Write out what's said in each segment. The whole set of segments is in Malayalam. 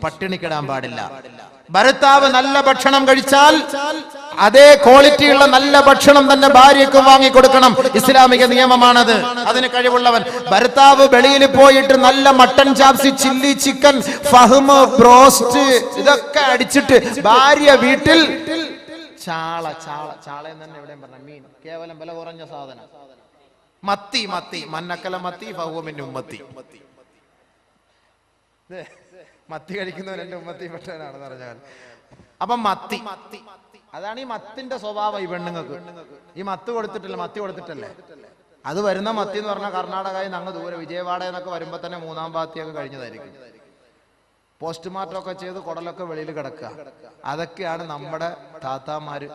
പട്ടിണിക്കിടാൻ പാടില്ല. ഭർത്താവ് നല്ല ഭക്ഷണം കഴിച്ചാൽ അതേ ക്വാളിറ്റിയുള്ള നല്ല ഭക്ഷണം തന്നെ ഭാര്യയ്ക്ക് വാങ്ങിക്കൊടുക്കണം. ഇസ്ലാമിക നിയമമാണത്. അതിന് കഴിവുള്ളവൻ. ഭർത്താവ് വെളിയിൽ പോയിട്ട് നല്ല മട്ടൻ ചാപ്സി, ചില്ലി ചിക്കൻ, ഫഹ്മ്, ബ്രോസ്റ്റ് ഇതൊക്കെ അടിച്ചിട്ട് ഭാര്യ വീട്ടിൽ ചാള എന്ന് തന്നെ എവിടെയും പറഞ്ഞ മീൻ, കേവലം വില കുറഞ്ഞ സാധനം, മത്തി മന്നക്കല മത്തി ഫഹുമിൻ ഉമ്മത്തി. മത്തി കഴിക്കുന്നവൻ എന്റെ ഉമ്മത്തി പെട്ടവനാണെന്ന് പറഞ്ഞാൽ. അപ്പൊ മത്തി അതാണ് ഈ മത്തിന്റെ സ്വഭാവം. ഈ പെണ്ണുങ്ങൾക്ക് ഈ മത്തി കൊടുത്തിട്ടല്ലേ അത് വരുന്ന മത്തി എന്ന് പറഞ്ഞാൽ കർണാടകയിൽ നിന്ന് അങ്ങ് ദൂരെ വിജയവാഡ എന്നൊക്കെ വരുമ്പോ തന്നെ മൂന്നാം പാത്തിയൊക്കെ കഴിഞ്ഞതായിരിക്കും. പോസ്റ്റ്മോർട്ടം ഒക്കെ ചെയ്ത് കുടലൊക്കെ വെളിയിൽ കിടക്കുക. അതൊക്കെയാണ് നമ്മുടെ താത്താമാര്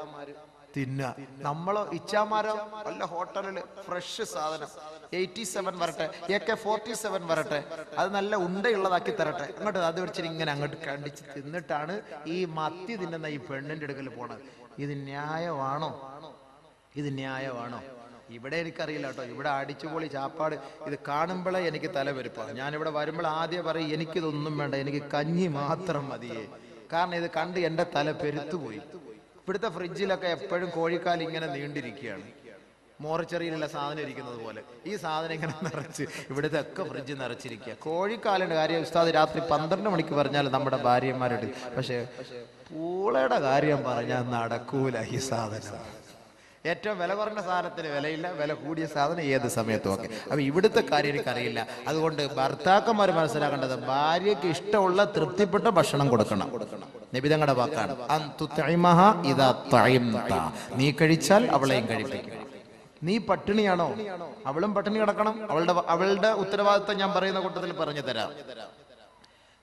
തിന്നുക. നമ്മളോ ഇച്ചാമാരോ വല്ല ഹോട്ടലില് ഫ്രഷ് സാധനം 87 വരട്ടെ, AK-47 വരട്ടെ, അത് നല്ല ഉണ്ടയുള്ളതാക്കി തരട്ടെ, അങ്ങോട്ട് അത് വെച്ചിട്ട് ഇങ്ങനെ അങ്ങോട്ട് കണ്ടിച്ച് തിന്നിട്ടാണ് ഈ മത്തി തിന്നുന്ന ഈ പെണ്ണിന്റെ അടുക്കൽ പോണത്. ഇത് ന്യായമാണോ? ഇവിടെ എനിക്കറിയില്ല കേട്ടോ. ഇവിടെ അടിച്ചുപൊളി ചാപ്പാട് ഇത് കാണുമ്പോഴേ എനിക്ക് തലവെരുപ്പാണ്. ഞാനിവിടെ വരുമ്പോൾ ആദ്യം പറയും എനിക്കിതൊന്നും വേണ്ട, എനിക്ക് കഞ്ഞി മാത്രം മതിയേ. കാരണം ഇത് കണ്ട് എൻ്റെ തല പെരുത്തുപോയി. ഇവിടുത്തെ ഫ്രിഡ്ജിലൊക്കെ എപ്പോഴും കോഴിക്കാൽ ഇങ്ങനെ നീണ്ടിരിക്കുകയാണ്, മോർച്ചറിയിലുള്ള സാധനം ഇരിക്കുന്നത് പോലെ. ഈ സാധനം ഇങ്ങനെ നിറച്ച് ഇവിടുത്തെ ഒക്കെ ഫ്രിഡ്ജ് നിറച്ചിരിക്കുക. കോഴിക്കാലിൻ്റെ കാര്യം ഉസ്താദ് രാത്രി 12 മണിക്ക് പറഞ്ഞാൽ നമ്മുടെ ഭാര്യമാരോട്, പക്ഷെ പൂളയുടെ കാര്യം പറഞ്ഞാൽ നടക്കൂല. ഈ സാധനം ഏറ്റവും വില കുറഞ്ഞ സാധനത്തിന് വിലയില്ല, വില കൂടിയ സാധനം ഏത് സമയത്തും ഒക്കെ. അപ്പൊ ഇവിടുത്തെ കാര്യം എനിക്കറിയില്ല. അതുകൊണ്ട് ഭർത്താക്കന്മാർ മനസ്സിലാക്കേണ്ടത് ഭാര്യയ്ക്ക് ഇഷ്ടമുള്ള തൃപ്തിപ്പെട്ട ഭക്ഷണം കൊടുക്കണം. നബി തങ്ങളുടെ വാക്കാണ്, നീ കഴിച്ചാൽ അവളെയും കഴിപ്പിക്കും. നീ പട്ടിണിയാണോ, അവളും പട്ടിണി കിടക്കണം. അവളുടെ ഉത്തരവാദിത്വം ഞാൻ പറയുന്ന കൂട്ടത്തിൽ പറഞ്ഞു തരാം.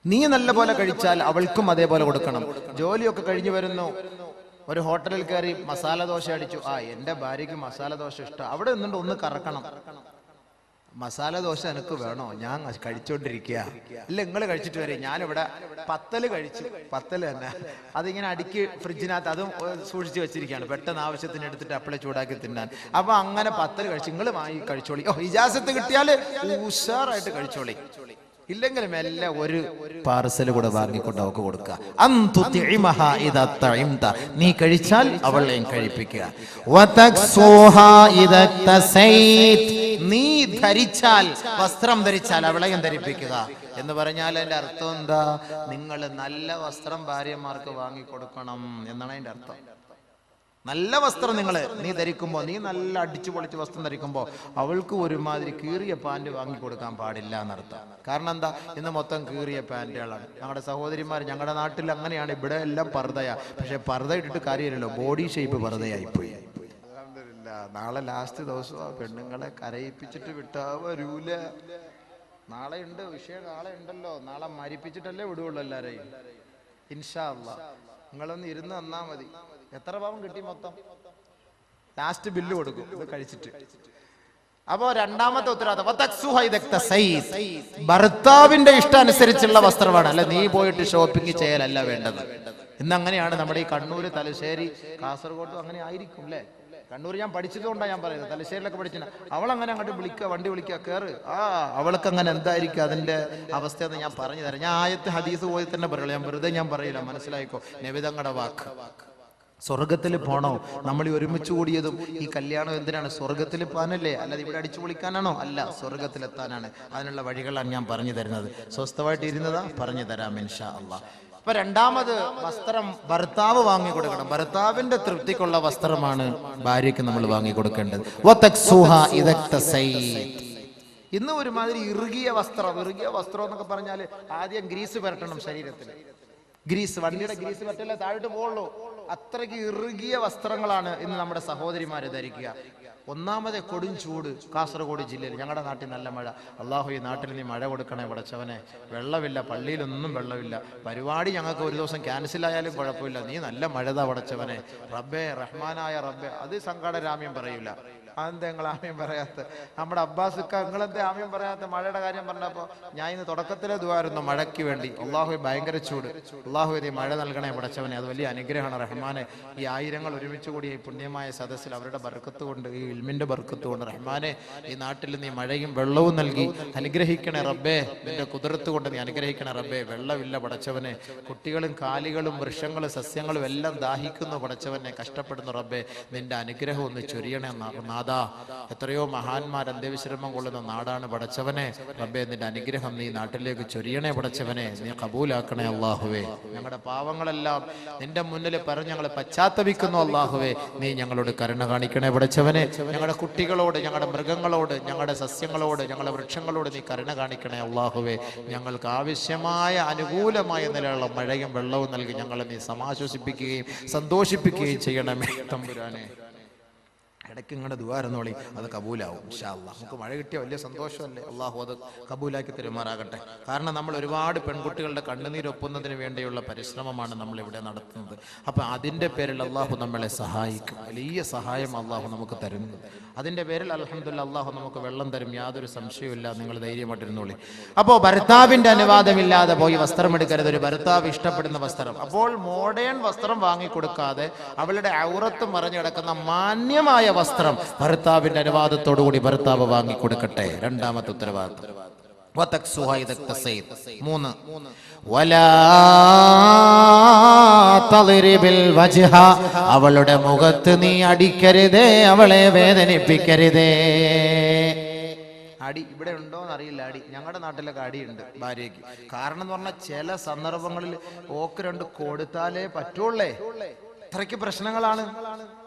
നീ നല്ല പോലെ കഴിച്ചാൽ അവൾക്കും അതേപോലെ കൊടുക്കണം. ജോലിയൊക്കെ കഴിഞ്ഞു വരുന്നു, ഒരു ഹോട്ടലിൽ കയറി മസാല ദോശ അടിച്ചു. എന്റെ ഭാര്യയ്ക്ക് മസാല ദോശ ഇഷ്ടം. അവിടെ നിന്നുകൊണ്ട് ഒന്ന് കറക്കണം. മസാല ദോശ എനിക്ക് വേണോ, ഞാൻ കഴിച്ചോണ്ടിരിക്കുക. ഇല്ല, നിങ്ങൾ കഴിച്ചിട്ട് വരെ. ഞാനിവിടെ പത്തല് കഴിച്ചു. പത്തല് തന്നെ അതിങ്ങനെ അടുക്കി ഫ്രിഡ്ജിനകത്ത് അതും സൂക്ഷിച്ച് വെച്ചിരിക്കുകയാണ്, പെട്ടെന്ന് ആവശ്യത്തിന് എടുത്തിട്ട് അപ്പളെ ചൂടാക്കി തിന്നാൻ. അപ്പൊ അങ്ങനെ പത്തല് കഴിച്ചു. നിങ്ങൾ വാങ്ങി കഴിച്ചോളി. ഇജാസത്ത് കിട്ടിയാൽ ഉഷാറായിട്ട് കഴിച്ചോളി. ഇല്ലെങ്കിൽ മെല്ലെ ഒരു പാർസൽ കൂടെ വാങ്ങിക്കൊണ്ട് അവൾക്ക് കൊടുക്കുക. നീ കഴിച്ചാൽ അവളെയും കഴിപ്പിക്കുക. നീ ധരിച്ചാൽ, വസ്ത്രം ധരിച്ചാൽ അവളെയും ധരിപ്പിക്കുക എന്ന് പറഞ്ഞാൽ അതിന്റെ അർത്ഥം എന്താ? നിങ്ങൾ നല്ല വസ്ത്രം ഭാര്യമാർക്ക് വാങ്ങിക്കൊടുക്കണം എന്നാണ് അതിന്റെ അർത്ഥം. നല്ല വസ്ത്രം നീ ധരിക്കുമ്പോൾ, നീ നല്ല അടിച്ചു പൊളിച്ച് വസ്ത്രം ധരിക്കുമ്പോൾ അവൾക്ക് ഒരുമാതിരി കീറിയ പാൻറ് വാങ്ങിക്കൊടുക്കാൻ പാടില്ല എന്നർത്ഥം. കാരണം എന്താ? ഇന്ന് മൊത്തം കീറിയ പാൻറ്റുകളാണ്. ഞങ്ങളുടെ സഹോദരിമാർ, ഞങ്ങളുടെ നാട്ടിൽ അങ്ങനെയാണ്. ഇവിടെ എല്ലാം പർദ്ദയാ. പക്ഷെ പർദ്ദ ഇട്ടിട്ട് കാര്യമില്ലല്ലോ, ബോഡി ഷേപ്പ് പർദ്ദയായിപ്പോയി. നാളെ ലാസ്റ്റ് ദിവസം പെണ്ണുങ്ങളെ കരയിപ്പിച്ചിട്ട് വിട്ടാ വരൂല. നാളെ ഉണ്ട് വിഷയം, നാളെ ഉണ്ടല്ലോ. നാളെ മരിപ്പിച്ചിട്ടല്ലേ വിടുവുള്ളൂ എല്ലാരെയും. ഇൻഷാ അല്ലാഹ് നിങ്ങളൊന്ന് ഇരുന്ന് തന്നാ മതി. എത്ര പാവം കിട്ടി മൊത്തം? ലാസ്റ്റ് ബില്ല് കൊടുക്കും ഇത് കഴിച്ചിട്ട്. അപ്പോ രണ്ടാമത്തെ ഉത്തരവാദിത്തം ഭർത്താവിന്റെ ഇഷ്ടാനുസരിച്ചുള്ള വസ്ത്രമാണ്. അല്ല നീ പോയിട്ട് ഷോപ്പിംഗ് ചെയ്യലല്ല വേണ്ടത്. ഇന്ന് അങ്ങനെയാണ്. നമ്മുടെ ഈ കണ്ണൂര്, തലശ്ശേരി, കാസർഗോഡ് അങ്ങനെ ആയിരിക്കും അല്ലേ? കണ്ണൂർ ഞാൻ പഠിച്ചതുകൊണ്ടാണ് ഞാൻ പറയുന്നത്. തലശ്ശേരിയിലൊക്കെ പഠിച്ചില്ല. അവളങ്ങനെ അങ്ങോട്ട് വിളിക്കുക, വണ്ടി വിളിക്കുക, കയറ്. അവൾക്ക് അങ്ങനെ എന്തായിരിക്കും അതിന്റെ അവസ്ഥയെന്ന് ഞാൻ പറഞ്ഞു തരാം. ഞാൻ ആയത്ത് ഹദീസ് പോയി തന്നെ പറയുള്ളൂ. ഞാൻ വെറുതെ ഞാൻ പറയില്ല, മനസ്സിലായിക്കോ. നബിതങ്ങളുടെ വാക്ക്. സ്വർഗത്തിൽ പോണോ? നമ്മൾ ഈ ഒരുമിച്ച് കൂടിയതും ഈ കല്യാണം എന്തിനാണ്? സ്വർഗത്തിൽ പോകാനല്ലേ, അല്ലാതെ ഇവിടെ അടിച്ചു പൊളിക്കാനാണോ? അല്ല, സ്വർഗത്തിലെത്താനാണ്. അതിനുള്ള വഴികളാണ് ഞാൻ പറഞ്ഞു തരുന്നത്. സ്വസ്ഥമായിട്ട് ഇരുന്നതാ പറഞ്ഞു തരാം ഇൻഷാ അല്ലാഹ്. അപ്പൊ രണ്ടാമത് വസ്ത്രം ഭർത്താവ് വാങ്ങിക്കൊടുക്കണം. ഭർത്താവിന്റെ തൃപ്തിക്കുള്ള വസ്ത്രമാണ് ഭാര്യയ്ക്ക് നമ്മൾ വാങ്ങിക്കൊടുക്കേണ്ടത്. ഇന്ന് ഒരുമാതിരി ഇറുകിയ വസ്ത്രം എന്നൊക്കെ പറഞ്ഞാൽ ആദ്യം ഗ്രീസ് പുരട്ടണം ശരീരത്തിൽ. ഗ്രീസ്, വണ്ടിയുടെ ഗ്രീസ് പറ്റല്ലേ താഴോട്ട് പോകുള്ളൂ. അത്രയ്ക്ക് ഇറുകിയ വസ്ത്രങ്ങളാണ് ഇന്ന് നമ്മുടെ സഹോദരിമാര് ധരിക്കുക. ഒന്നാമത് കൊടും ചൂട്. കാസർഗോഡ് ജില്ലയിൽ, ഞങ്ങളുടെ നാട്ടിൽ നല്ല മഴ. അള്ളാഹു ഈ നാട്ടിൽ നീ മഴ കൊടുക്കണേ പടച്ചവനെ. വെള്ളമില്ല, പള്ളിയിലൊന്നും വെള്ളമില്ല. പരിപാടി ഞങ്ങൾക്ക് ഒരു ദിവസം ക്യാൻസൽ ആയാലും കുഴപ്പമില്ല, നീ നല്ല മഴതാ പടച്ചവനെ. റബ്ബേ, റഹ്മാനായ റബ്ബേ. അത് സങ്കടരാമ്യം പറയൂല. അതെന്താ നിങ്ങൾ ആമീൻ പറയാത്ത? നമ്മുടെ അബ്ബാസുക്ക നിങ്ങളെന്താ ആമീൻ പറയാത്ത? മഴയുടെ കാര്യം പറഞ്ഞപ്പോൾ ഞാൻ ഇന്ന് തുടക്കത്തിലെ ദുആയിരുന്നു മഴയ്ക്ക് വേണ്ടി. അള്ളാഹു ഭയങ്കര ചൂട്, അള്ളാഹു ഇത് മഴ നൽകണേ പടച്ചവനെ, അത് വലിയ അനുഗ്രഹമാണ് റഹ്മാനെ. ഈ ആയിരങ്ങൾ ഒരുമിച്ച് കൂടി ഈ പുണ്യമായ സദസ്സിൽ അവരുടെ ബർക്കത്ത് കൊണ്ട്, ഈ ഇൽമിന്റെ ബർക്കത്ത് കൊണ്ട് റഹ്മാനെ ഈ നാട്ടിൽ നീ മഴയും വെള്ളവും നൽകി അനുഗ്രഹിക്കണേ റബ്ബേ. നിന്റെ കുതിരത്ത് കൊണ്ട് നീ അനുഗ്രഹിക്കണേ റബ്ബേ. വെള്ളമില്ല പടച്ചവനെ, കുട്ടികളും കാലികളും വൃക്ഷങ്ങളും സസ്യങ്ങളും എല്ലാം ദാഹിക്കുന്നു പടച്ചവനെ, കഷ്ടപ്പെടുന്നു റബ്ബേ. നിന്റെ അനുഗ്രഹം ഒന്ന് ചൊരിയണേ നാദാ. എത്രയോ മഹാന്മാർ അന്ത്യവിശ്രമം കൊള്ളുന്ന നാടാണ് പടച്ചവനെ റബ്ബേ. നിന്റെ അനുഗ്രഹം നീ നാട്ടിലേക്ക് ചൊരിയണേ പടച്ചവനെ, നീ കബൂലാക്കണേ അല്ലാഹുവേ. ഞങ്ങളുടെ പാവങ്ങളെല്ലാം നിന്റെ മുന്നിൽ പറഞ്ഞ് ഞങ്ങൾ പശ്ചാത്തപിക്കുന്നു അല്ലാഹുവേ. നീ ഞങ്ങളോട് കരുണ കാണിക്കണേ പടച്ചവനെ. ഞങ്ങളുടെ കുട്ടികളോട്, ഞങ്ങളുടെ മൃഗങ്ങളോട്, ഞങ്ങളുടെ സസ്യങ്ങളോട്, ഞങ്ങളുടെ വൃക്ഷങ്ങളോട് നീ കരുണ കാണിക്കണേ അല്ലാഹുവേ. ഞങ്ങൾക്ക് ആവശ്യമായ അനുകൂലമായ നിലയുള്ള മഴയും വെള്ളവും നൽകി ഞങ്ങളെ നീ സമാശ്വസിപ്പിക്കുകയും സന്തോഷിപ്പിക്കുകയും ചെയ്യണമേ തമ്പുരാനെ. ഇടയ്ക്ക് ഇങ്ങടെ ദുആരന്നോളി, അത് കബൂലാവും ഇൻഷാ അല്ലാഹ്. നമുക്ക് മഴ കിട്ടിയ വലിയ സന്തോഷമല്ലേ, അള്ളാഹു അത് കബൂലാക്കി തരുമാറാകട്ടെ. കാരണം നമ്മൾ ഒരുപാട് പെൺകുട്ടികളുടെ കണ്ണുനീരൊപ്പുന്നതിന് വേണ്ടിയുള്ള പരിശ്രമമാണ് നമ്മൾ ഇവിടെ നടത്തുന്നത്. അപ്പം അതിൻ്റെ പേരിൽ അള്ളാഹു നമ്മളെ സഹായിക്കും, വലിയ സഹായം അള്ളാഹു നമുക്ക് തരുന്നു. അതിൻ്റെ പേരിൽ അൽഹംദുലില്ലാഹ് അള്ളാഹു നമുക്ക് വെള്ളം തരും, യാതൊരു സംശയവുമില്ല. നിങ്ങൾ ധൈര്യമായിട്ടിരുന്നോളി. അപ്പോൾ ഭർത്താവിൻ്റെ അനുവാദമില്ലാതെ പോയി വസ്ത്രം എടുക്കരുത്. ഒരു ഭർത്താവ് ഇഷ്ടപ്പെടുന്ന വസ്ത്രം, അപ്പോൾ മോഡേൺ വസ്ത്രം വാങ്ങിക്കൊടുക്കാതെ അവളുടെ ഔറത്ത് മറിഞ്ഞു കിടക്കുന്ന മാന്യമായ വസ്ത്രം ഭർത്താവിന്റെ അനുവാദത്തോടുകൂടി ഭർത്താവ് വാങ്ങിക്കൊടുക്കട്ടെ. രണ്ടാമത്തെ ഉത്തരവാദിത്വം. അവളുടെ മുഖത്ത് നീ അടിക്കരുതേ, അവളെ വേദനിപ്പിക്കരുതേ. അടി ഇവിടെ ഉണ്ടോന്ന് അറിയില്ല. അടി ഞങ്ങളുടെ നാട്ടിലൊക്കെ അടിയുണ്ട് ഭാര്യയ്ക്ക്. കാരണം എന്ന് പറഞ്ഞാൽ ചില സന്ദർഭങ്ങളിൽ ഓക്ക് രണ്ട് കൊടുത്താലേ പറ്റുള്ളേ, അത്രയ്ക്ക് പ്രശ്നങ്ങളാണ്.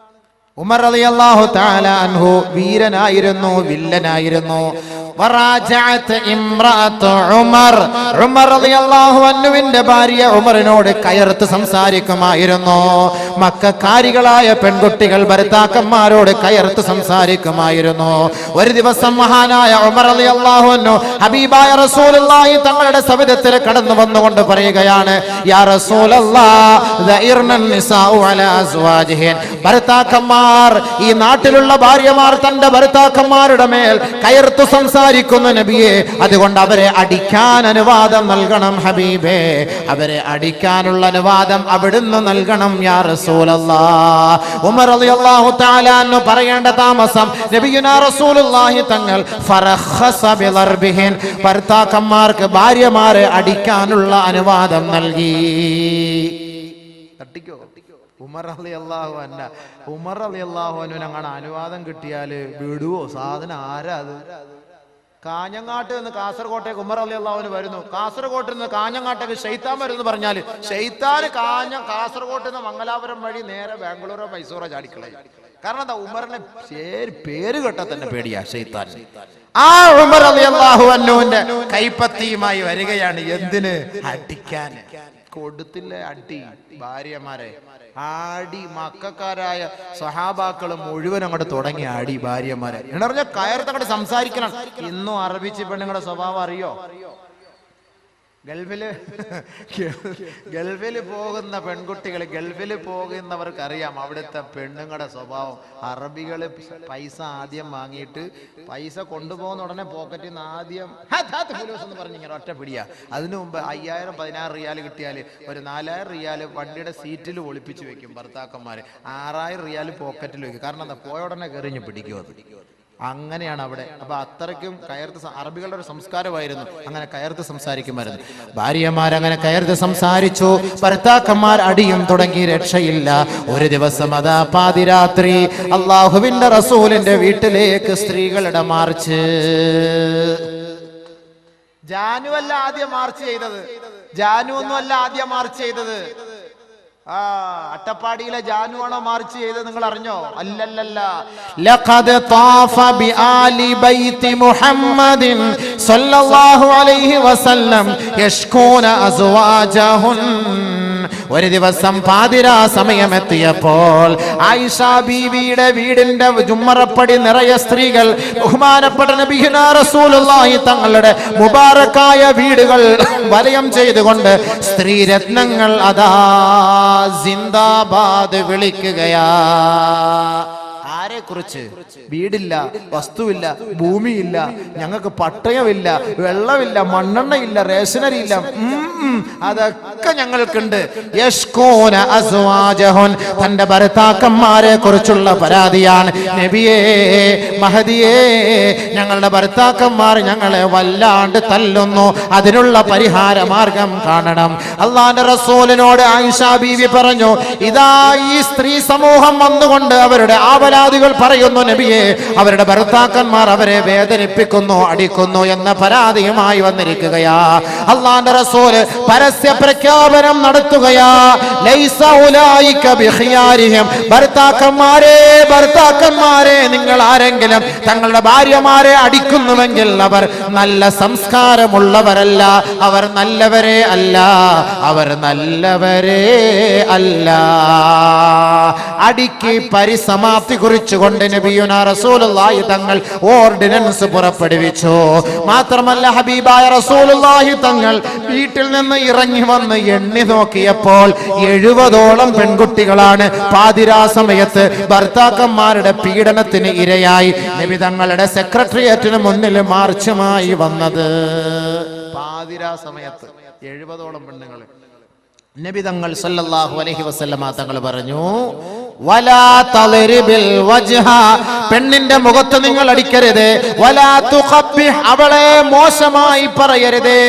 ഉമർ റളിയല്ലാഹു തആല അൻഹു വീരനായിരുന്നു, വില്ലനായിരുന്നു. ഉമർ റളിയല്ലാഹു അൻഹുവിന്റെ ഭാര്യ ഉമറിനോട് കയർത്ത് സംസാരിക്കുമായിരുന്നു. മക്കക്കാരികളായ പെൺകുട്ടികൾ ഭർത്താക്കന്മാരോട് കയർത്ത് സംസാരിക്കുമായിരുന്നു. ഒരു ദിവസം മഹാനായ ഉമർ റളിയല്ലാഹു അൻഹു ഹബീബായ റസൂലുള്ളാഹി തങ്ങളുടെ സവിധത്തിൽ കടന്നു വന്നുകൊണ്ട് പറയുകയാണ്, യാ റസൂലല്ലാഹ് ദഇർനൻ നിസാഉ അലാ അസ്വാജിഹിൻ. ഭർത്താക്കന്മാർ, ഈ നാട്ടിലുള്ള ഭാര്യമാർ തന്റെ ഭർത്താക്കന്മാരുടെ മേൽ കയർത്തു സംസാരിക്കുന്ന നബിയെ, അതുകൊണ്ട് അവരെ അടിക്കാൻ അനുവാദം നൽകണം ഹബീബേ, അവരെ അടിക്കാനുള്ള അനുവാദം അവിടുന്ന് നൽകണം യാ റസൂലല്ലാഹ്. ഉമർ റളിയല്ലാഹു തആല അൻഹു പറയേണ്ട താമസം നബിയുനാ റസൂലുള്ളാഹി തങ്ങൾ ഫറഖസ ബിളർബിഹിൻ, ഭർത്താക്കന്മാർക്ക് ഭാര്യമാരെ അടിക്കാനുള്ള അനുവാദം നൽകി. തട്ടിക്കോ ഉമർ റളിയല്ലാഹു അൻഹു, ഉമർ റളിയല്ലാഹു അൻഹുവിന് അങ്ങനെ അനുവാദം കിട്ടിയാല് വിടുവോ? സാധനം ആരാ അത്? കാഞ്ഞങ്ങാട്ട് നിന്ന് കാസർകോട്ടേക്ക് ഉമർ റളിയല്ലാഹു അൻഹു വരുന്നു. കാസർകോട്ടിൽ നിന്ന് കാഞ്ഞങ്ങാട്ടേക്ക് ശൈത്താൻ വരുന്നു പറഞ്ഞാല് ശൈത്താൻ കാസർകോട്ട് നിന്ന് മംഗലാപുരം വഴി നേരെ ബാംഗ്ലൂരോ മൈസൂറോ ചാടിക്കളയും. കാരണം എന്താ? ഉമറിനെ പേര് കേട്ടാ തന്നെ പേടിയാ ശൈത്താൻ. ആ ഉമർ റളിയല്ലാഹു അൻഹുവിന്റെ കൈപ്പത്തിയുമായി വരികയാണ്. എന്തിന്? അടിക്കാൻ. കൊടുത്തില്ല അടി ഭാര്യമാരെ. ആടി മക്കാരായ സഹാബാക്കള് മുഴുവൻ അങ്ങോട്ട് തുടങ്ങി ആടി ഭാര്യമാരെ. എന്ന് പറഞ്ഞാൽ കയർത്തങ്ങോട്ട് സംസാരിക്കണം. ഇന്നും അറബിച്ച് പെണ്ണുങ്ങളുടെ സ്വഭാവം അറിയോ? ഗൾഫിൽ പോകുന്ന പെൺകുട്ടികൾ, ഗൾഫിൽ പോകുന്നവർക്കറിയാം അവിടുത്തെ പെണ്ണുങ്ങളുടെ സ്വഭാവം. അറബികള് പൈസ ആദ്യം വാങ്ങിയിട്ട് പൈസ കൊണ്ടുപോകുന്ന ഉടനെ പോക്കറ്റിൽ നിന്ന് ആദ്യം എന്ന് പറഞ്ഞിങ്ങനെ ഒറ്റ പിടിയാ. അതിനു മുമ്പ് 5000-16 റിയാൽ കിട്ടിയാൽ ഒരു 4000 റിയാൽ വണ്ടിയുടെ സീറ്റിൽ ഒളിപ്പിച്ച് വെക്കും ഭർത്താക്കന്മാര്. 6000 റിയാൽ പോക്കറ്റിൽ വെക്കും. കാരണം എന്താ? പോയ ഉടനെ കയറിഞ്ഞ് പിടിക്കും. അത് അങ്ങനെയാണ് അവിടെ. അപ്പൊ അത്രയ്ക്കും കയർത്ത് അറബികളുടെ ഒരു സംസ്കാരമായിരുന്നു. അങ്ങനെ കയർത്ത് സംസാരിക്കുമായിരുന്നു. ഭാര്യമാരങ്ങനെ കയർത്ത് സംസാരിച്ചു. ഭർത്താക്കന്മാർ അടിയും തുടങ്ങി. രക്ഷയില്ല. ഒരു ദിവസം അതാ പാതിരാത്രി അള്ളാഹുവിന്റെ റസൂലിന്റെ വീട്ടിലേക്ക് സ്ത്രീകളുടെ മാർച്ച്. ജാനു അല്ല ആദ്യം മാർച്ച് ചെയ്തത്. ജാനു ഒന്നും അല്ല ആദ്യം മാർച്ച് ചെയ്തത്. അട്ടപ്പാടിയിലെ ജാനുവാണോ മാർച്ച് ചെയ്തത്? നിങ്ങൾ അറിഞ്ഞോ? അല്ലല്ലല്ല. ലഖദ് താഫ ബിആലി ബൈതി മുഹമ്മദിൻ സല്ലല്ലാഹു അലൈഹി വസല്ലം യഷ്കൂന അസ്വാജഹുൻ. ഒരു ദിവസം പാതിരാ സമയമെത്തിയപ്പോൾ ആയിഷ ബീവിയുടെ വീടിന്റെ ജുമ്മറപ്പടി നിറയെ സ്ത്രീകൾ ബഹുമാനപ്പെട്ട നബിയുനാ റസൂലുള്ളാഹി തങ്ങളുടെ മുബാറക്കായ വീടുകൾ വലയം ചെയ്തുകൊണ്ട് സ്ത്രീരത്നങ്ങൾ അതാ സിന്ദാബാദ് വിളിക്കുകയാ. ആരെക്കുറിച്ച്? വീടില്ല, വസ്തുവില്ല, ഭൂമിയില്ല, ഞങ്ങൾക്ക് പട്ടയമില്ല, വെള്ളമില്ല, മണ്ണെണ്ണയില്ല, റേഷനറി ഇല്ല, അതൊക്കെ ഞങ്ങൾക്കുണ്ട്. യഷ്കൂന അസ്വാജഹുൻ, തന്റെ ഭർത്താക്കന്മാരെ കുറിച്ചുള്ള പരാതിയാണ്. നബിയേ, മഹദിയേ, ഞങ്ങളുടെ ഭർത്താക്കന്മാർ ഞങ്ങളെ വല്ലാണ്ട് തല്ലുന്നു, അതിനുള്ള പരിഹാര മാർഗം കാണണം. അള്ളാന്റെ റസൂലിനോട് ആയിഷ ബീവി പറഞ്ഞു, ഇതാ ഈ സ്ത്രീ സമൂഹം വന്നുകൊണ്ട് അവരുടെ ആവലാദികൾ പറയുന്നു, നബിയെ, അവരുടെ ഭർത്താക്കന്മാർ അവരെ വേദനിപ്പിക്കുന്നു, അടിക്കുന്നു എന്ന പരാതിയുമായി വന്നിരിക്കുകയാ. അള്ളാന്റെ റസൂല് പരസ്യ പ്രഖ്യാപനം നടത്തുകയാ, ലൈസ ഉലൈക ബിഖിയാരിഹിം, ഭർത്താക്കന്മാരെ, ഭർത്താക്കന്മാരെ, നിങ്ങൾ ആരെങ്കിലും തങ്ങളുടെ ഭാര്യമാരെ അടിക്കുന്നുവെങ്കിൽ അവർ നല്ല സംസ്കാരമുള്ളവരല്ല, അവർ നല്ലവരെ അല്ല, അവർ നല്ലവരെ അല്ല. അടിക്ക് പരിസമാപ്തി കുറിച്ചുകൊണ്ട് നബിയുനാ റസൂലുള്ളാഹി തങ്ങൾ ഓർഡിനൻസ് പുറപ്പെടുവിച്ചു. മാത്രമല്ല ഹബീബായ റസൂലുള്ളാഹി തങ്ങൾ വീട്ടിൽ നിന്ന് ഇറങ്ങി വന്ന് എണ്ണി നോക്കിയപ്പോൾ 70ഓളം പെൺകുട്ടികളാണ് പാതിരാ സമയത്ത് ഭർത്താക്കന്മാരുടെ പീഡനത്തിന് ഇരയായി നബി തങ്ങളുടെ സെക്രട്ടേറിയറ്റിന് മുന്നിൽ മാർച്ചുമായി വന്നത്. പാതിരാ സമയത്ത് 70ഓളം പെണ്ണുങ്ങൾ. നബി തങ്ങൾ സല്ലല്ലാഹു അലൈഹി വസല്ലമ തങ്ങൾ പറഞ്ഞു, വലാ തളിരിബിൽ വജ്ഹ, പെണ്ണിന്റെ മുഖത്ത് നിങ്ങൾ അടിക്കരുത്, വലാ തുഖബ്ബിഹ്, അവളെ മോശമായി പറയരുത്.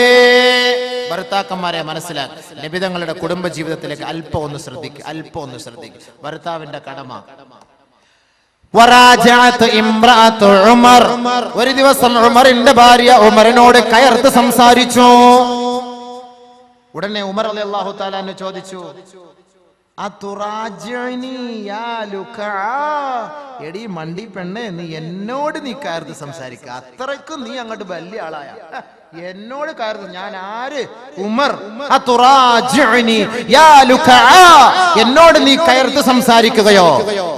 ഭർത്താക്കന്മാരെ മനസ്സിലാക്കി നബി തങ്ങളുടെ കുടുംബ ജീവിതത്തിലേക്ക് അല്പം ഒന്ന് ശ്രദ്ധിക്കുക. ഭർത്താവിന്റെ കടമ. ഒരു ദിവസം ഉമറിന്റെ ഭാര്യ ഉമറിനോട് കയർത്ത് സംസാരിച്ചു. ഉടനെ ഉമർ റളിയല്ലാഹു തആല അൻഹു ചോദിച്ചു, എടി മണ്ടി പെണ്ണെ, നീ എന്നോട് നീ കയർത്ത് സംസാരിക്കുക, അത്രയ്ക്കും നീ അങ്ങോട്ട് വലിയ ആളായ, എന്നോട് കയർത്ത്? ഞാൻ ആര്? ഉമർ. എന്നോട് നീ കയർത്ത് സംസാരിക്കുകയോ?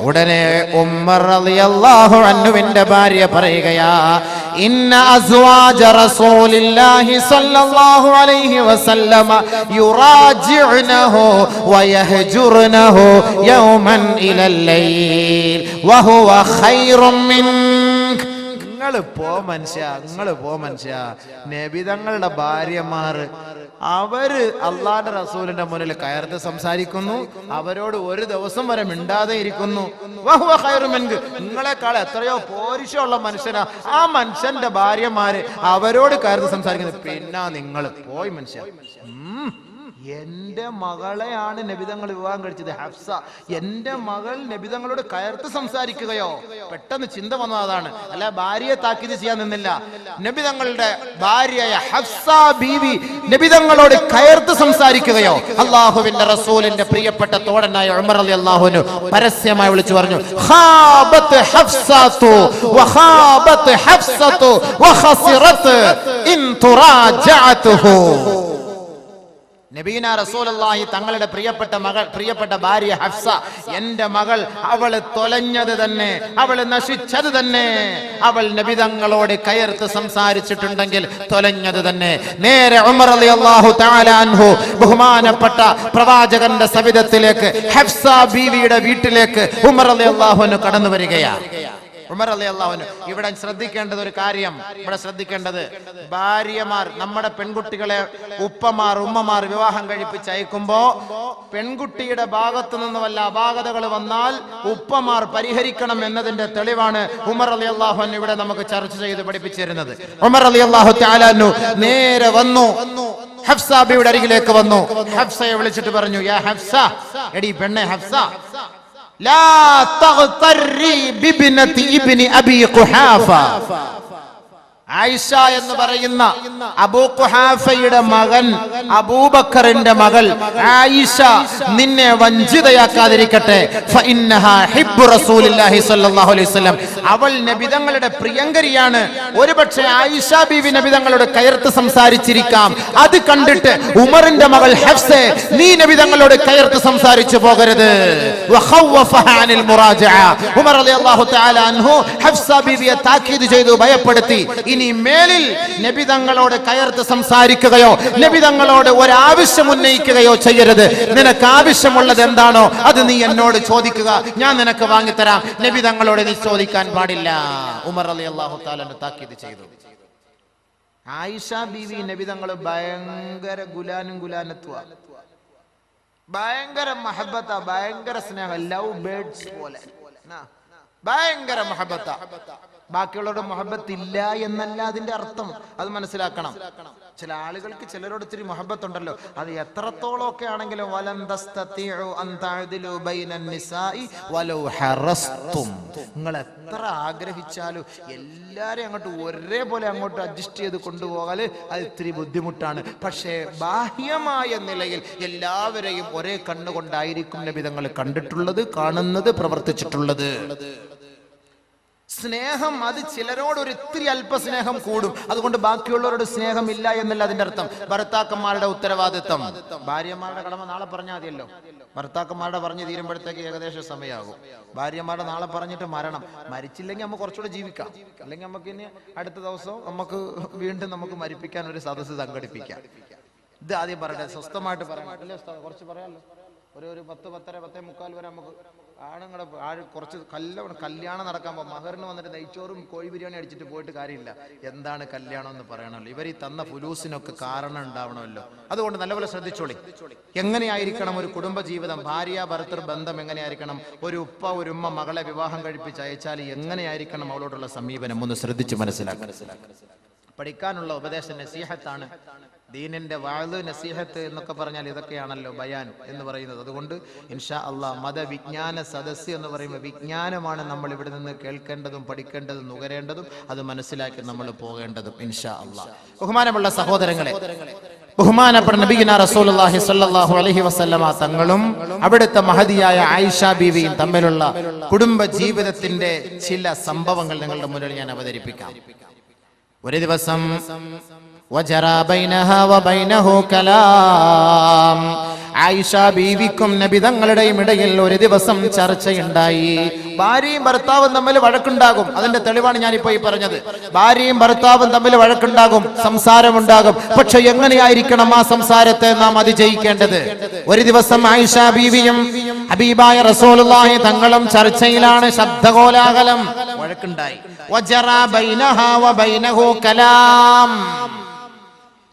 ഉടനെ ഉമർ റളിയല്ലാഹു അൻഹുവിന്റെ ഭാര്യ പറയുകയാ, ഇന്ന അസ്വാജ റസൂലില്ലാഹി സ്വല്ലല്ലാഹു അലൈഹി വസല്ലമ യുറാജിഉനഹു വയഹ്ജുറുനഹു യൗമൻ ഇലൽ ലൈൽ വഹുവ ഖൈറും മിൻക. നിങ്ങൾ പോ മനുഷ്യ. നബി തങ്ങളുടെ ഭാര്യമാർ അവര് അള്ളാന്റെ റസൂലിന്റെ മുന്നിൽ കയർത്ത് സംസാരിക്കുന്നു, അവരോട് ഒരു ദിവസം വരെ മിണ്ടാതെ ഇരിക്കുന്നു. നിങ്ങളെക്കാൾ എത്രയോ പോരിശമുള്ള മനുഷ്യനാ ആ മനുഷ്യന്റെ ഭാര്യമാര്, അവരോട് കയർത്ത് സംസാരിക്കുന്നത്. പിന്നെ നിങ്ങൾ പോയി മനുഷ്യ. എന്റെ മകളെയാണ് നബിതങ്ങൾ വിവാഹം കഴിച്ചത്, ഹഫ്സ. എന്റെ മകൾ നബിതങ്ങളോട് കയർത്ത് സംസാരിക്കുകയോ? പെട്ടെന്ന് ചിന്ത വന്നതാണ്, അല്ല ഭാര്യയെ താക്കീത് ചെയ്യാൻ നിന്നില്ല. നബിതങ്ങളുടെ ഭാര്യയായ ഹഫ്സ ബീവി നബിതങ്ങളോട് കയർത്ത് സംസാരിക്കുകയോ? അള്ളാഹുവിന്റെ റസൂലിന്റെ പ്രിയപ്പെട്ട തോഴനായ ഉമർ റളിയല്ലാഹു അൻഹു പരസ്യമായി വിളിച്ചു പറഞ്ഞു, ഖാബത്ത് ഹഫ്സതു വഖാബത്ത് ഹഫ്സതു വഖസിറത് ഇൻ തുറാജഅതുഹു. നബീന റസൂലുള്ളാഹി തങ്ങളുടെ പ്രിയപ്പെട്ട ഭാര്യ ഹഫ്സ, എന്റെ മകൾ, അവള് തൊലഞ്ഞത് തന്നെ, അവള് നശിച്ചത് തന്നെ. അവൾ നബി തങ്ങളോട് കയർത്ത് സംസാരിച്ചിട്ടുണ്ടെങ്കിൽ തൊലഞ്ഞത് തന്നെ. നേരെ ഉമർ റളിയല്ലാഹു തആല അൻഹു ബഹുമാനപ്പെട്ട പ്രവാചകന്റെ സവിധത്തിലേക്ക്, ഹഫ്സ ബീവിയുടെ വീട്ടിലേക്ക് ഉമർ റളിയല്ലാഹു അൻഹു കടന്നു വരികയാണ്. ഉമർ റളിയല്ലാഹു അൻഹു ഇവിടെ ശ്രദ്ധിക്കേണ്ടത് ഒരു കാര്യം, ഭാര്യമാർ, നമ്മുടെ പെൺകുട്ടികളെ ഉമ്മമാർ വിവാഹം കഴിപ്പിച്ച് അയക്കുമ്പോ പെൺകുട്ടിയുടെ ഭാഗത്തു നിന്ന് വല്ല അപാകതകൾ വന്നാൽ ഉപ്പമാർ പരിഹരിക്കണം എന്നതിന്റെ തെളിവാണ് ഉമർ റളിയല്ലാഹു അൻഹു ഇവിടെ നമുക്ക് ചർച്ച ചെയ്ത് പഠിപ്പിച്ചിരുന്നത്. ഉമർ റളിയല്ലാഹു തആല അൻഹു നേരെ വന്നു, ഹഫ്സ ബിയുടെ അരികിലേക്ക് വന്നു. ഹഫ്സയെ വിളിച്ചിട്ട് പറഞ്ഞു, യാ ഹഫ്സ, എടി പെണ്ണെ ഹഫ്സ, ലാ തഗ്തറി ബിബ്നതി ഇബ്നി അബി ഖുഹാഫ. ആയിഷ എന്ന് പറയുന്ന അബൂ ഖുഹാഫയുടെ മകൻ അബൂബക്കറിന്റെ മകൾ ആയിഷ നിന്നെ വഞ്ചിതയാക്കാതിരിക്കട്ടെ. ഫഇന്നഹാ ഹിബ്ബു റസൂലില്ലാഹി സ്വല്ലല്ലാഹു അലൈഹി വസല്ലം. അവൾ നബിതങ്ങളുടെ പ്രിയങ്കരിയാണ്. ഒരുപക്ഷെ ആയിഷ ബീവി നബിതങ്ങളോട് കയർത്ത് സംസാരിച്ചിരിക്കാം. അത് കണ്ടിട്ട് ഉമറിന്റെ മകൾ ഹഫ്സ, നീ നബിതങ്ങളോട് കയർത്ത് സംസാരിച്ചു പോകരുത്. വഖവഫഹ അനിൽ മുറാജഅ. ഉമർ റളിയല്ലാഹു തആല അൻഹു ഹഫ്സ ബീവിയെ താക്കീത് ചെയ്തു, ഭയപ്പെടുത്തി. ഇനി മേലിൽ നബി തങ്ങളോട് കയർത്ത് സംസാരിക്കുകയോ നബി തങ്ങളോട് ഒരാവശ്യം ഉന്നയിക്കുകയോ ചെയ്യരുത്. നിനക്ക് ആവശ്യമുള്ളത് എന്താണോ അത് നീ എന്നോട് ചോദിക്കുക, ഞാൻ നിനക്ക് വാങ്ങിത്തരാം. നബി തങ്ങളോട് നീ ചോദിക്കാൻ പാടില്ല. ഉമർ റളിയല്ലാഹു തആല താക്കീത് ചെയ്തു. ആയിഷ ബീവി നബി തങ്ങൾ ഭയങ്കര ഗുലാനത്വ, ഭയങ്കര മഹബത്ത, ഭയങ്കര സ്നേഹം, ലവ് ബേർഡ്സ് പോലെ ഭയങ്കര മഹബത്ത. ബാക്കിയുള്ളവരുടെ മഹബത്ത് ഇല്ല എന്നല്ല അതിന്റെ അർത്ഥം, അത് മനസ്സിലാക്കണം. ചില ആളുകൾക്ക് ചിലരോട് ഇത്തിരി മഹബത്ത് ഉണ്ടല്ലോ, അത് എത്രത്തോളം ഒക്കെ ആണെങ്കിലും നിങ്ങൾ എത്ര ആഗ്രഹിച്ചാലും എല്ലാരെയും അങ്ങോട്ട് ഒരേപോലെ അങ്ങോട്ട് അഡ്ജസ്റ്റ് ചെയ്ത് കൊണ്ടുപോകാൻ അത് ഇത്തിരി ബുദ്ധിമുട്ടാണ്. പക്ഷേ ബാഹ്യമായ നിലയിൽ എല്ലാവരെയും ഒരേ കണ്ണുകൊണ്ടായിരിക്കും നബി തങ്ങൾ കണ്ടിട്ടുള്ളത്, കാണുന്നത്, പ്രവർത്തിച്ചിട്ടുള്ളത്. സ്നേഹം അത് ചിലരോട് ഒരു ഇത്തിരി അല്പസ്നേഹം കൂടും, അതുകൊണ്ട് ബാക്കിയുള്ളവരോട് സ്നേഹം ഇല്ല എന്നല്ല അതിന്റെ അർത്ഥം. ഭർത്താക്കന്മാരുടെ ഉത്തരവാദിത്വം, ഭാര്യമാരുടെ കടമ നാളെ പറഞ്ഞാൽ മതിയല്ലോ. ഭർത്താക്കന്മാരുടെ പറഞ്ഞ് തീരുമ്പോഴത്തേക്ക് ഏകദേശം സമയമാകും. ഭാര്യമാരുടെ നാളെ പറഞ്ഞിട്ട് മരിച്ചില്ലെങ്കിൽ നമുക്ക് കുറച്ചുകൂടെ ജീവിക്കാം, അല്ലെങ്കിൽ നമുക്ക് ഇനി അടുത്ത ദിവസം നമുക്ക് വീണ്ടും നമുക്ക് മരിപ്പിക്കാൻ ഒരു സദസ്സ് സംഘടിപ്പിക്കാം. ഇത് ആദ്യം പറയട്ടെ, സ്വസ്ഥമായിട്ട് പറയാം. കുറച്ച് പറയാമല്ലോ, ഒരു 10, 10:30, 10:45 വരെ നമുക്ക് ആണുങ്ങളുടെ കുറച്ച് കല്യാണം നടക്കാൻ പോകും. മഹറിന് വന്നിട്ട് നെയ്ച്ചോറും കോഴി ബിരിയാണി അടിച്ചിട്ട് പോയിട്ട് കാര്യമില്ല. എന്താണ് കല്യാണം എന്ന് പറയണമല്ലോ. ഇവർ ഈ തന്ന ഫുലൂസിനൊക്കെ കാരണം ഉണ്ടാവണമല്ലോ. അതുകൊണ്ട് നല്ലപോലെ ശ്രദ്ധിച്ചോളി. എങ്ങനെയായിരിക്കണം ഒരു കുടുംബ ജീവിതം, ഭാര്യ ഭർത്തൃ ബന്ധം എങ്ങനെയായിരിക്കണം? ഒരു ഉപ്പ ഒരു ഉമ്മ മകളെ വിവാഹം കഴിപ്പിച്ച് അയച്ചാൽ എങ്ങനെയായിരിക്കണം അവളോടുള്ള സമീപനം? ഒന്ന് ശ്രദ്ധിച്ച് മനസ്സിലാക്കുക. പഠിക്കാനുള്ള ഉപദേശ നസീഹത്താണ് ദീനിന്റെ വാഴ് നസീഹത്ത് എന്നൊക്കെ പറഞ്ഞാൽ ഇതൊക്കെയാണല്ലോ ബയാൻ എന്ന് പറയുന്നത്. അതുകൊണ്ട് ഇൻഷാ അള്ളാഹ് മതവിജ്ഞാന സദസ്സ് എന്ന് പറയുമ്പോൾ വിജ്ഞാനമാണ് നമ്മൾ ഇവിടെ നിന്ന് കേൾക്കേണ്ടതും പഠിക്കേണ്ടതും നുകരേണ്ടതും, അത് മനസ്സിലാക്കി നമ്മൾ പോകേണ്ടതും ഇൻഷാ അള്ളാഹ്. ബഹുമാനമുള്ള സഹോദരങ്ങളെ, ബഹുമാനപ്പെട്ട നബിയുനാ റസൂലുള്ളാഹി സ്വല്ലല്ലാഹു അലൈഹി വസല്ലമ തങ്ങളും അവിടുത്തെ മഹദിയായ ആയിഷ ബീവിയും തമ്മിലുള്ള കുടുംബ ജീവിതത്തിന്റെ ചില സംഭവങ്ങൾ നിങ്ങളുടെ മുന്നിൽ ഞാൻ അവതരിപ്പിക്കാം. ഒരു ദിവസം وجرى بينها وبينه كلام. ആയിഷ ബീവിക്കും നബി തങ്ങളുടെയും ഇടയിൽ ഒരു ദിവസം ചർച്ചയുണ്ടായി. ഭാര്യയും ഭർത്താവും തമ്മിൽ വഴക്കുണ്ടാകും, അതിന്റെ തെളിവാണ് ഞാനിപ്പോ ഈ പറഞ്ഞത്. ഭാര്യയും ഭർത്താവും തമ്മിൽ വഴക്കുണ്ടാകും, സംസാരമുണ്ടാകും. പക്ഷെ എങ്ങനെയായിരിക്കണം ആ സംസാരത്തെ നാം അതിജയിക്കേണ്ടത്? ഒരു ദിവസം ആയിഷ ബീവിയും ഹബീബായ റസൂലുള്ളാഹി തങ്ങളും ചർച്ചയിലാണ്. ശബ്ദകോലാഹലം, വഴക്കുണ്ടായി. വജറാ ബൈനഹാ വബൈനഹു കലാം.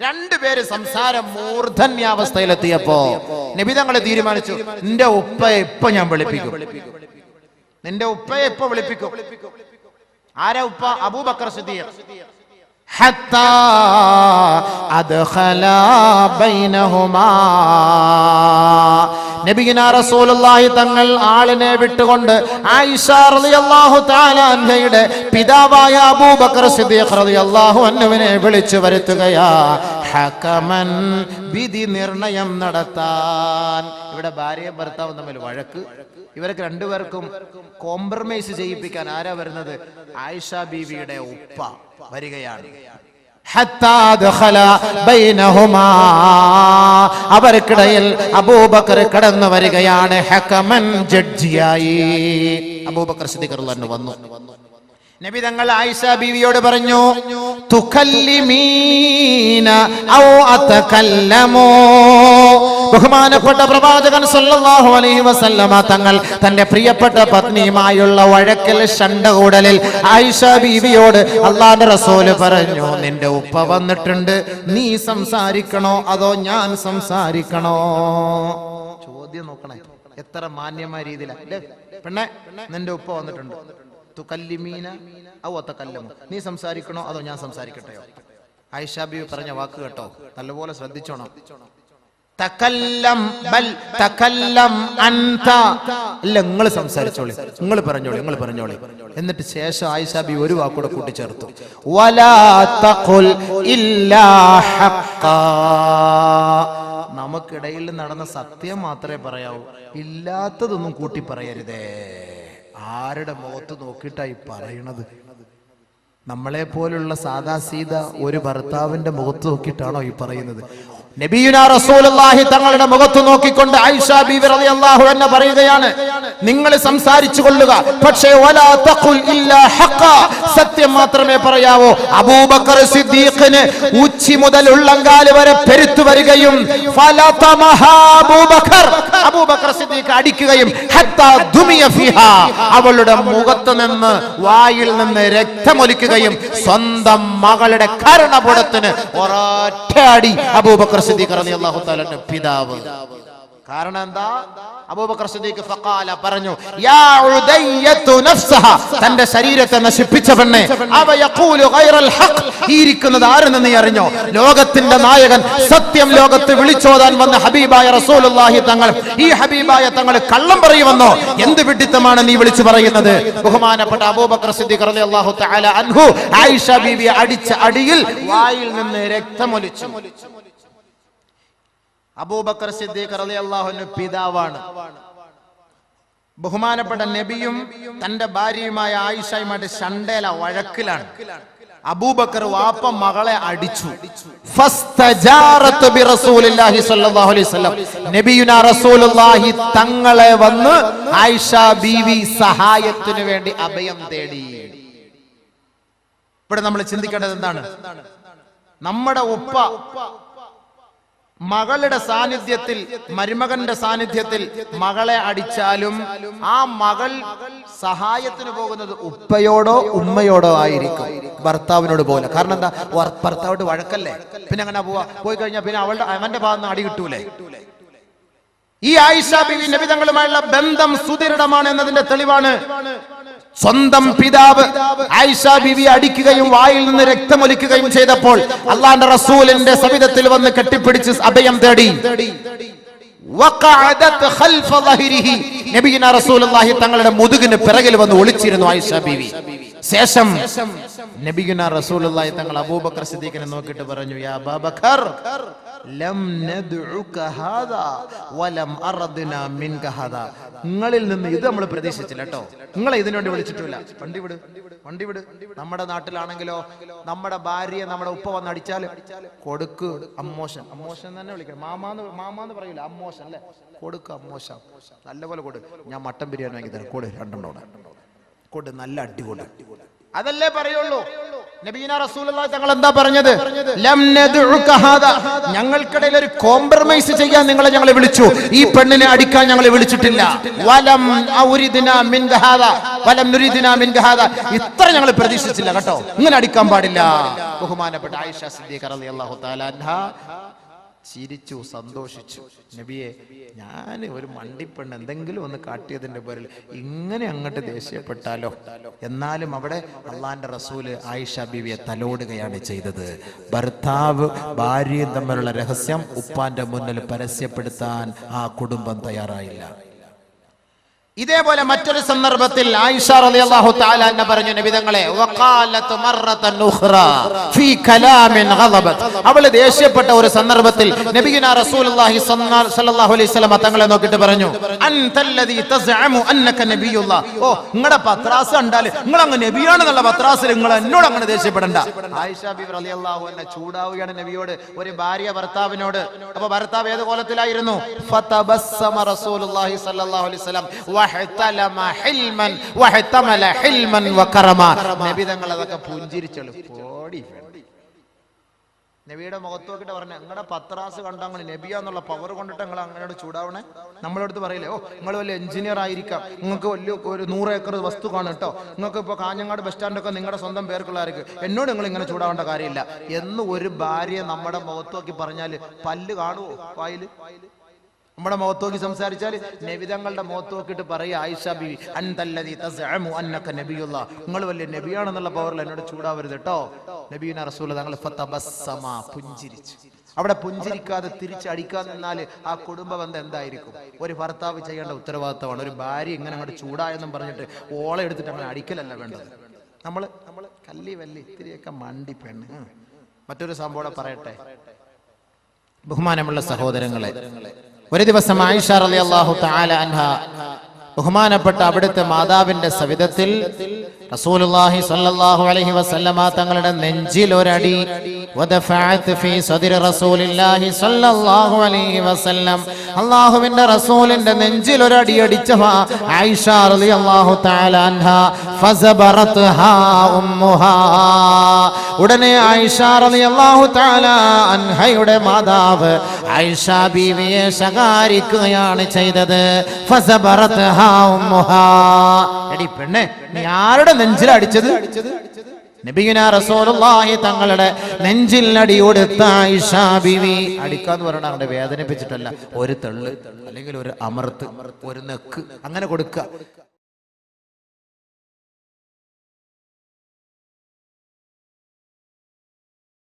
രണ്ടുപേര് സംസാരം മൂർധന്യാവസ്ഥയിലെത്തിയപ്പോ നബി തങ്ങൾ തീരുമാനിച്ചു, നിന്റെ ഉപ്പയെ ഇപ്പൊ ഞാൻ വിളിപ്പിക്കും, നിന്റെ ഉപ്പയെ ഇപ്പൊ വിളിപ്പിക്കും. ആരാ ഉപ്പ? അബൂബക്കർ സിദ്ദീഖ്. ഹത്താ അദ്ഖലാ ബൈനഹുമാ. നബിയുനാ റസൂലുള്ളാഹി തങ്ങൾ ആളിനെ വിട്ടുകൊണ്ട് ആയിഷ റളിയല്ലാഹു തആല അൻഹയുടെ പിതാവായ അബൂബക്കർ സിദ്ദീഖ് റളിയല്ലാഹു അൻഹുവിനെ വിളിച്ചു വരുത്തുകയാ. ഹകമൻ, വിധി നിർണയം നടത്താൻ. ഇവിടെ ഭാര്യയും ഭർത്താവും തമ്മിൽ വഴക്ക്, ഇവർക്ക് രണ്ടുപേർക്കും കോംപ്രമൈസ് ചെയ്യിപ്പിക്കാൻ ആരാ വരുന്നത്? ആയിഷ ബീവിയുടെ ഉപ്പ വരികയാണ്. അവർക്കിടയിൽ അബൂബക്കർ കടന്നു വരികയാണ്. ഹകമൻ, ജഡ്ജിയായി അബൂബക്കർ സിദ്ദീഖ് റളിയല്ലാഹു അൻഹു വന്നു. നബി തങ്ങൾ ആയിഷ ബീവിയോട് പറഞ്ഞു, തുകല്ലിമീന ഔ അതകല്ലമു. ബഹുമാനപ്പെട്ട പ്രവാചകൻ സല്ലല്ലാഹു അലൈഹി വസല്ലമ തങ്ങൾ തന്റെ പ്രിയപ്പെട്ട പത്നിയുമായുള്ള വഴക്കൽ, ശണ്ടകൂടലിൽ ആയിഷ ബീവിയോട് അല്ലാഹുവിന്റെ റസൂൽ പറഞ്ഞു, നിന്റെ ഉപ്പ വന്നിട്ടുണ്ട്, നീ സംസാരിക്കണോ അതോ ഞാൻ സംസാരിക്കണോ? ചോദ്യം നോക്കണേ, എത്ര മാന്യമായ രീതിയിലാണ്. പെണ്ണെ, നിന്റെ ഉപ്പ വന്നിട്ടുണ്ട്, തുകല്ലിമീന ഔ അതകല്ലമു, നീ സംസാരിക്കണോ അതോ ഞാൻ സംസാരിക്കട്ടെയോ? ആയിഷ ബീവി പറഞ്ഞ വാക്ക് കേട്ടോ, നല്ലപോലെ ശ്രദ്ധിച്ചോണം. തകല്ലം ബൽ തകല്ലം അൻത. അല്ല, നിങ്ങൾ സംസാരിച്ചോളി, നിങ്ങൾ പറഞ്ഞോളി. എന്നിട്ട് ശേഷം ആയിഷ ബീവി ഒരു വാക്കൂടെ കൂട്ടിച്ചേർത്തു, വലാ തഖുൽ ഇല്ലാ ഹഖ്ഖാ. നമുക്കിടയിൽ നടന്ന സത്യം മാത്രമേ പറയാവൂ, ഇല്ലാത്തതൊന്നും കൂട്ടി പറയരുതേ. ആരുടെ മുഖത്ത് നോക്കിയിട്ടായി പറയണത്? നമ്മളെ പോലുള്ള സാദാ സീത ഒരു ഭർത്താവിന്റെ മുഖത്ത് നോക്കിയിട്ടാണോ ഈ പറയുന്നത്? നബിയുനാ റസൂലുള്ളാഹി തങ്ങളുടെ മുഖത്ത് നോക്കിക്കൊണ്ട് ആയിഷ ബീവി റളിയല്ലാഹു അൻഹ പറയുകയാണ്, നിങ്ങൾ സംസാരിച്ചു കൊള്ളുക, പക്ഷേ വലാ തഖുൽ ഇല്ലാ ഹഖ, സത്യം മാത്രമേ പറയാവൂ. അബൂബക്കർ സിദ്ദീഖിന് ഉച്ചി മുതൽ ഉള്ളങ്കാല് വരെ പെരുത്തു വരികയും അബൂബക്കർ സിദ്ദീഖ് അടിക്കുകയും ഹത്താ ദുമിയ ഫിഹാ, അവളുടെ മുഖത്ത് നിന്ന് വായിൽ നിന്ന് രക്തമൊലിക്കുകയും സ്വന്തം മകളുടെ കർണപുടത്തിന് ഒരൊറ്റ അടി അബൂബക്കർ സിദ്ദീഖ് റളിയല്ലാഹു തആല പിതാവ്. കാരണം എന്താ? അബൂബക്കർ സിദ്ദീഖ് ഫഖാല പറഞ്ഞു, യാ ഉദയ്യതു നഫ്സഹ, തന്റെ ശരീരത്തെ നശിപ്പിച്ച പെണ്ണെ, അവ യഖൂലു ഗൈറൽ ഹഖ്, ഈ ഇരിക്കുന്നത് ആരെന്ന് നീ അറിഞ്ഞോ? ലോകത്തിന്റെ നായകൻ, സത്യം ലോകത്ത് വിളിച്ചോതാൻ വന്ന ഹബീബായ റസൂലുള്ളാഹി തങ്ങൾ, ഈ ഹബീബായ തങ്ങൾ കള്ളം പറയുമെന്നോ? എന്ത് വിഡ്ഢിത്തമാണ് നീ വിളിച്ചു പറയുന്നത്? ബഹുമാനപ്പെട്ട അബൂബക്കർ സിദ്ദീഖ് റളിയല്ലാഹു തആല അൻഹു ആയിഷ ബീവി അടിച്ച അടിയിൽ വായിൽ നിന്ന് രക്തമൊലിച്ചു. അബൂബക്കർ സിദ്ദീഖ് റളിയല്ലാഹു അൻഹു പിതാവാണ്. ബഹുമാനപ്പെട്ട നബിയും തന്റെ ഭാര്യയുമായ ആയിഷയുമായിട്ട് ശണ്ടേല വഴക്കിലാണ്. അബൂബക്കർ വാപ്പ മകളെ അടിച്ചു. ഫസ്തജാറതു ബിറസൂലില്ലാഹി സ്വല്ലല്ലാഹു അലൈഹി വസല്ലം, നബിയുനാ റസൂലുള്ളാഹി തങ്ങളെ വന്ന് ആയിഷ ബീവി സഹായത്തിനു വേണ്ടി അഭയം തേടി. ഇവിടെ നമ്മൾ ചിന്തിക്കേണ്ടത് എന്താണ്? നമ്മുടെ ഉപ്പ മകളുടെ സാന്നിധ്യത്തിൽ, മരുമകന്റെ സാന്നിധ്യത്തിൽ മകളെ അടിച്ചാലും ആ മകൾ സഹായത്തിന് പോകുന്നത് ഉപ്പയോടോ ഉമ്മയോടോ ആയിരിക്കും, ഭർത്താവിനോട് പോലെ. കാരണം എന്താ? ഭർത്താവോട് വഴക്കല്ലേ, പിന്നെ അങ്ങനെ പോയി കഴിഞ്ഞാൽ പിന്നെ അവന്റെ ഭാഗത്ത് അടി കിട്ടൂലേ? ഈ ആയിഷ ബീവി നബി തങ്ങളുമായുള്ള ബന്ധം സുദൃഢമാണ് എന്നതിന്റെ തെളിവാണ്. സ്വന്തം പിതാവ് ആയിഷ ബീവി അടിക്കുകയും വായിൽ നിന്ന് രക്തമൊലിക്കുകയും ചെയ്തപ്പോൾ അള്ളാഹുവിന്റെ റസൂലിന്റെ സവിധത്തിൽ വന്ന് കെട്ടിപ്പിടിച്ച് അഭയം തേടി. നബിയുനാ റസൂലുള്ളാഹി തങ്ങളുടെ മുതുകിന് പിറകിൽ വന്ന് ഒളിച്ചിരുന്നു ആയിഷ ബീവി. ശേഷം നബിയുനാ റസൂലുള്ളാഹി തങ്ങൾ അബൂബക്കർ സിദ്ദീഖിനെ നോക്കിയിട്ട് പറഞ്ഞു, യാ അബൂബക്കർ ലം നദ്ഉക ഹാദാ വലം അർദ്നാ മിൻക ഹാദാ, നിങ്ങളിൽ നിന്ന് ഇത് നമ്മൾ പ്രതീക്ഷിച്ചില്ല കേട്ടോ, നിങ്ങളെ ഇതിനു വേണ്ടി വിളിച്ചിട്ടില്ല. വണ്ടി വിട്. നമ്മുടെ നാട്ടിലാണെങ്കിലോ നമ്മുടെ ഭാര്യയെ നമ്മുടെ ഉപ്പ വന്ന് അടിച്ചാൽ കൊടുക്ക് അമ്മോഷൻ തന്നെ വിളിക്കണം. മാമാന്ന് പറയൂല, അമ്മോഷൻ അല്ലെ, കൊടുക്ക് അമ്മോശ, നല്ലപോലെ കൊടു. ഞാൻ മട്ടൻ ബിരിയാണി വാങ്ങി തരാം, കൊടു, രണ്ടെണ്ണോടെ കൊടു, നല്ല അടികൊടു, അതല്ലേ പറയുള്ളൂ. നബിയുനാ റസൂലുള്ളാഹി തങ്ങൾ എന്താ പറഞ്ഞത്? ലം നദ്ഉക ഹാദാ, ഞങ്ങൾക്കിടയിൽ ഒരു കോംപ്രമൈസ് ചെയ്യാൻ ഞങ്ങളെ വിളിച്ചു, ഈ പെണ്ണിനെ അടിക്കാൻ ഞങ്ങളെ വിളിച്ചിട്ടില്ല. വലം ഉരിദ്നാ മിൻക ഹാദാ വലം നുരിദ്നാ മിൻക ഹാദാ, ഇത്ര ഞങ്ങൾ പ്രതീക്ഷിച്ചില്ല കേട്ടോ, ഇങ്ങനെ അടിക്കാൻ പാടില്ല. ബഹുമാനപ്പെട്ട ആയിഷ സിദ്ദീഖ റളിയല്ലാഹു തആല അൻഹാ ചിരിച്ചു, സന്തോഷിച്ചു. നബിയെ, ഞാൻ ഒരു മണ്ടിപ്പെണ്ണ് എന്തെങ്കിലും ഒന്ന് കാട്ടിയതിന്റെ പേരിൽ ഇങ്ങനെ അങ്ങോട്ട് ദേഷ്യപ്പെട്ടാലോ? എന്നാലും അവിടെ അള്ളാന്റെ റസൂല് ആയിഷ ബീവിയെ തലോടുകയാണ് ചെയ്തത്. ഭർത്താവ് ഭാര്യയും തമ്മിലുള്ള രഹസ്യം ഉപ്പാന്റെ മുന്നിൽ പരസ്യപ്പെടുത്താൻ ആ കുടുംബം തയ്യാറായില്ല. ഇതേപോലെ മറ്റൊരു സന്ദർഭത്തിൽ ആയിഷ റളിയല്ലാഹു തആല അൻഹ പറഞ്ഞു, നബി തങ്ങളെ, വഖാലത് മററതൻ ഉഖ്റ ഫീ കലാമിൻ ഗളബത്, അവൾ ദേഷ്യപ്പെട്ട ഒരു സന്ദർഭത്തിൽ നബിയുനാ റസൂലുള്ളാഹി സ്വല്ലല്ലാഹു അലൈഹി വസല്ലം തങ്ങളെ നോക്കിയിട്ട് പറഞ്ഞു, അൻതല്ലദീ തസ്അമു അന്നക നബിയുല്ലാഹ്, ഓ നിങ്ങളുടെ പത്രാസ് കണ്ടാൽ നിങ്ങൾ അങ്ങ് നബിയാണെന്നുള്ള പത്രാസിൽ നിങ്ങൾ എന്നോട് അങ്ങനെ ദേഷ്യപ്പെടണ്ട. ആയിഷ ബീവി റളിയല്ലാഹു അൻഹ ചൂടാവുകയാണ് നബിയോട്, ഒരു ഭാര്യ ഭർത്താവിനോട്. അപ്പൊ ഭർത്താവ് ഏത് കോലത്തിലായിരുന്നു? ഫതബസ്സമ റസൂലുള്ളാഹി സ്വല്ലല്ലാഹു അലൈഹി വസല്ലം നബി തങ്ങൾ അതൊക്കെ പുഞ്ചിരിച്ചോളൂ. നബിയുടെ മുഖത്ത് നോക്കിട്ട് പറഞ്ഞ, നിങ്ങളുടെ പത്രാസ് കണ്ടങ്ങൾ നബിയാന്നുള്ള പവർ കൊണ്ടിട്ട് നിങ്ങൾ അങ്ങനെയോട് ചൂടാവണേ. നമ്മളടുത്ത് പറയില്ലേ, ഓ നിങ്ങൾ വലിയ എഞ്ചിനീയർ ആയിരിക്കാം, നിങ്ങൾക്ക് വലിയ ഒരു 100 ഏക്കർ വസ്തു കാണും കേട്ടോ, നിങ്ങൾക്ക് ഇപ്പൊ കാഞ്ഞങ്ങാട് ബസ് സ്റ്റാൻഡൊക്കെ നിങ്ങളുടെ സ്വന്തം പേർക്കുള്ളതായിരിക്കും, എന്നോട് നിങ്ങൾ ഇങ്ങനെ ചൂടാവേണ്ട കാര്യമില്ല എന്ന് ഒരു ഭാര്യ നമ്മുടെ മുഖത്ത് നോക്കി പറഞ്ഞാല് പല്ല് കാണുവോ വായില്? നമ്മുടെ മുഖത്ത് നോക്കി സംസാരിച്ചാൽ നബി തങ്ങളുടെ മുഖത്ത് നോക്കിയിട്ട് പറയുക, ആയിഷ ബീവി അൻതല്ലദീ തസ്അമു അന്നക നബിയുല്ലാഹ്, നിങ്ങൾ വലിയ നബിയാണെന്നുള്ള പവറിൽ എന്നോട് ചൂടാവരുത് കേട്ടോ. നബിയുനാ റസൂൽ തങ്ങൾ ഫതബസ്സമ, പുഞ്ചിരിച്ചു. അവിടെ പുഞ്ചിരിക്കാതെ തിരിച്ചടിക്കാൻ നിന്നാൽ ആ കുടുംബ ബന്ധം എന്തായിരിക്കും? ഒരു ഭർത്താവ് ചെയ്യേണ്ട ഉത്തരവാദിത്തമാണ്. ഒരു ഭാര്യ ഇങ്ങനെ അങ്ങോട്ട് ചൂടായെന്നും പറഞ്ഞിട്ട് ഓളെ എടുത്തിട്ട് അങ്ങനെ അടിക്കലല്ല വേണ്ടത്. നമ്മള് കല്ലി വല്ലി ഇത്തിരിയൊക്കെ മണ്ടി പെണ്ണ്. മറ്റൊരു സംഭവം പറയട്ടെ, ബഹുമാനമുള്ള സഹോദരങ്ങളെ, ഒരു ദിവസം ആയിഷ റളിയല്ലാഹു തആല അൻഹ ബഹുമാനപ്പെട്ട അവിടുത്തെ മാതാവിന്റെ സവിധത്തിൽ റസൂലുള്ളാഹി സ്വല്ലല്ലാഹു അലൈഹി വസല്ലമ തങ്ങളുടെ നെഞ്ചിൽ ഒരടി വദഫഅത് ഫീ സദ്രി റസൂലില്ലാഹി സ്വല്ലല്ലാഹു അലൈഹി വസല്ലം അല്ലാഹുവിന്റെ റസൂലിന്റെ നെഞ്ചിൽ ഒരടി അടിച്ച ആയിഷ റളിയല്ലാഹു തആല അൻഹാ ഫസബറത്ഹാ ഉമ്മുഹാ ഉടനെ ആയിഷ റളിയല്ലാഹു തആല അൻഹയുടെ മാതാവ് ആയിഷ ബീവിയെ ശകാരിക്കുകയാണ് ചെയ്തത്. ഫസബറത്ഹാ ഉമ്മുഹാ എടി പെണ്ണെ നീ ആരുടെ നെഞ്ചിൽ അടിച്ചത്? നബിയുനാ റസൂലുള്ളാഹി തങ്ങളുടെ നെഞ്ചിൽ അടി കൊടുത്ത ആയിഷ ബീവി. അടിക്കാന്ന് പറഞ്ഞാൽ അവിടെ വേദനിപ്പിച്ചിട്ടല്ല, ഒരു തള്ള് അല്ലെങ്കിൽ ഒരു അമർത്ത്, ഒരു നെക്ക് അങ്ങനെ കൊടുക്കുക.